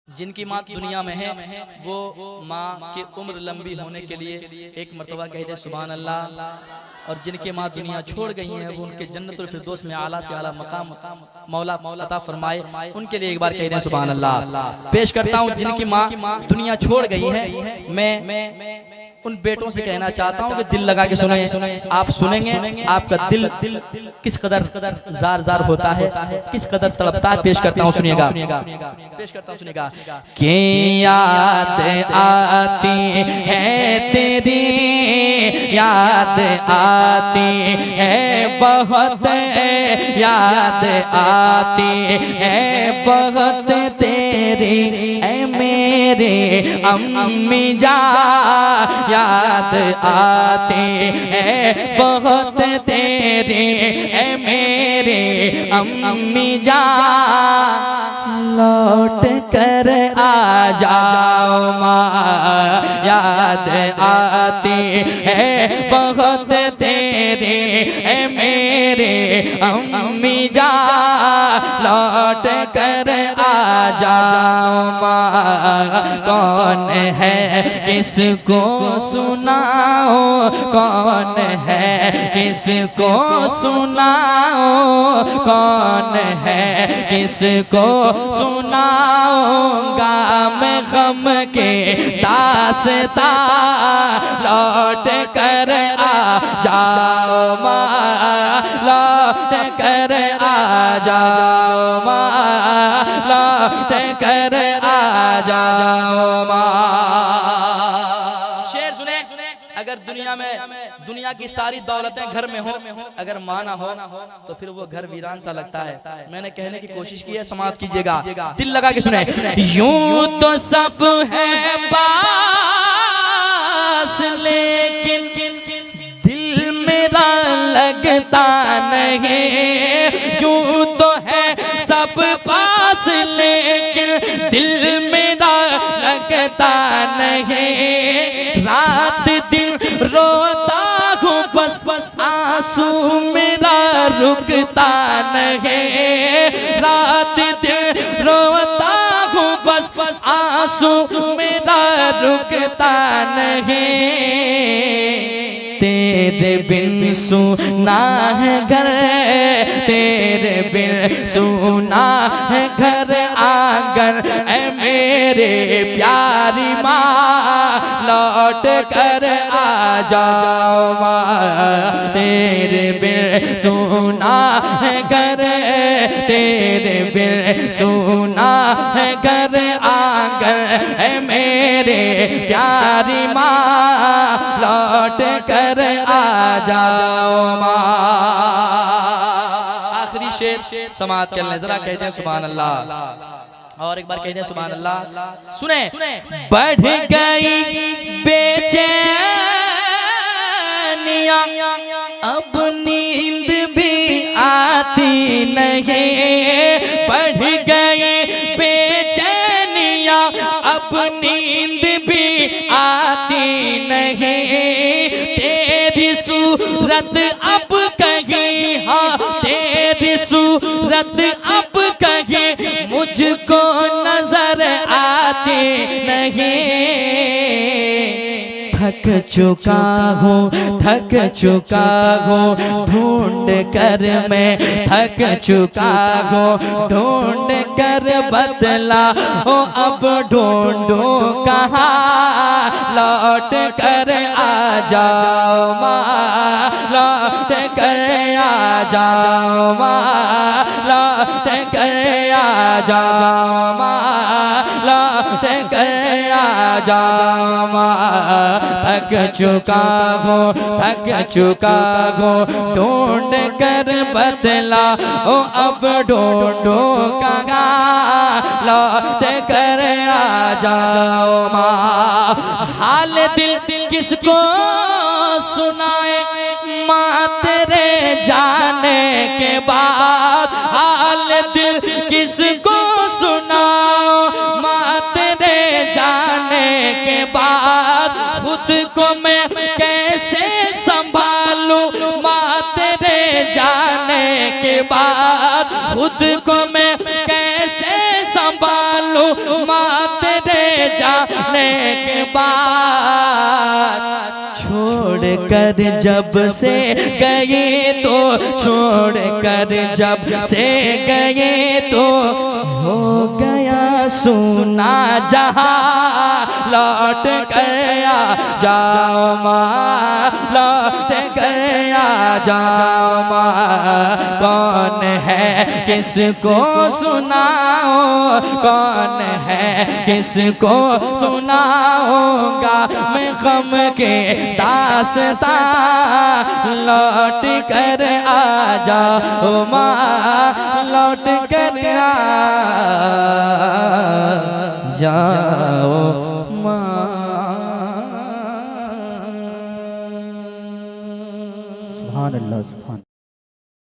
जिनकी माँ दुनिया में है वो माँ की उम्र लंबी होने के लिए एक मर्तबा कहते सुभान अल्लाह। और जिनकी माँ दुनिया छोड़ गई हैं वो उनके जन्नतुल फिरदौस में आला से आला मकाम मौला अता फरमाए, उनके लिए एक बार कहते हैं सुभान अल्लाह। पेश करता हूँ जिनकी माँ दुनिया छोड़ गई है, मैं उन बेटों से कहना चाहता हूँ कि दिल लगा के सुने। आप सुनेंगे आपका दिल किस कदर जार जार होता है, किस कदर तड़पता है। पेश करता हूँ सुनिएगा, पेश करता हूँ सुनिएगा। कि याद आती है तेरी, याद आती है बहुत, याद आती है बहुत तेरी ऐ मेरे अम्मी जान, याद आते हैं बहुत तेरे ऐ मेरे अम्मी जान, लौट कर आ जाओ माँ, याद आते हैं बहुत तेरे ऐ मेरे अम्मी जान, लौट कर आ जाओ माँ। कौन है किसको सुनाओ, कौन है किसको सुनाओ, कौन है किसको सुनाऊंगा मैं गम के दास्तां, लौट कर आ जाओ माँ, लौट कर आ जाओ माँ, लौट कर आ जाओ माँ। अगर दुनिया में दुनिया की सारी दौलतें घर में हो, अगर माँ ना हो तो फिर वो घर वीरान सा लगता है। मैंने कहने की कोशिश की है, समाप्त कीजिएगा, दिल लगा के सुने। यूं तो सब है पास लेकिन दिल मेरा लगता नहीं, यूं तो है सब पास लेकिन दिल मेरा लगता नहीं, रात दिन रोता हूँ बस बस आंसू मेरा रुकता नहीं, रात दिन रोता हूँ बस बस आंसू मेरा रुकता नहीं, तेरे बिन सुना है घर, तेरे बिन सुना है घर आंगन ऐ मेरे प्यारी माँ, लौट कर आ जाओ माँ। तेरे बिन सुना है घर, तेरे बिन सुना है घर आंगन ऐ मेरे प्यारी माँ, लौट कर आ जाओ माँ। आखिरी शेर समाअत कर लें, जरा कहते हैं सुभान अल्लाह, और एक बार कहते हैं सुभान अल्लाह। सुने, बढ़ गई बेचैनियां अब नींद भी आती नहीं, बढ़ गई बेचैनियां अब नींद भी आती नहीं, तेरी सूरत अब कहीं, हाँ तेरी सूरत अब कहीं मुझको नजर आती नहीं, थक चुका हूँ, थक चुका हूँ ढूंढ कर मैं, थक चुका हूँ ढूंढ कर बदला ओ अब ढूंढूं कहाँ, लौट कर आ जाओ माँ, लौट कर आ जाओ माँ, लौट कर आ जाओ माँ, लौट कर आ जाओ माँ। थक चुका हूँ, थक चुका हूँ ढूंढ कर बदला ओ अब ढूंढूं कहाँ, लौट कर आ जाओ माँ। हाल दिल किसको सुनाए माँ तेरे जाने के बाद, हाल दिल किसको सुनाओ माँ तेरे जाने के बाद, खुद को मैं कैसे संभालूं माँ तेरे जाने के बाद, खुद को मैं कैसे संभालूं माँ जाने के बाद, छोड़ कर जब से गए तो, छोड़ कर जब से गए तो, हो गया सुना जहां, लौट कर आ जाओ माँ, लौट कर आ जाओ माँ। कौन है किसको सुनाओ, कौन है किसको सुनाऊंगा मैं गम के दास्तां। लौट कर आ जाओ माँ, लौट कर आ जाओ माँ। सुभान अल्लाह।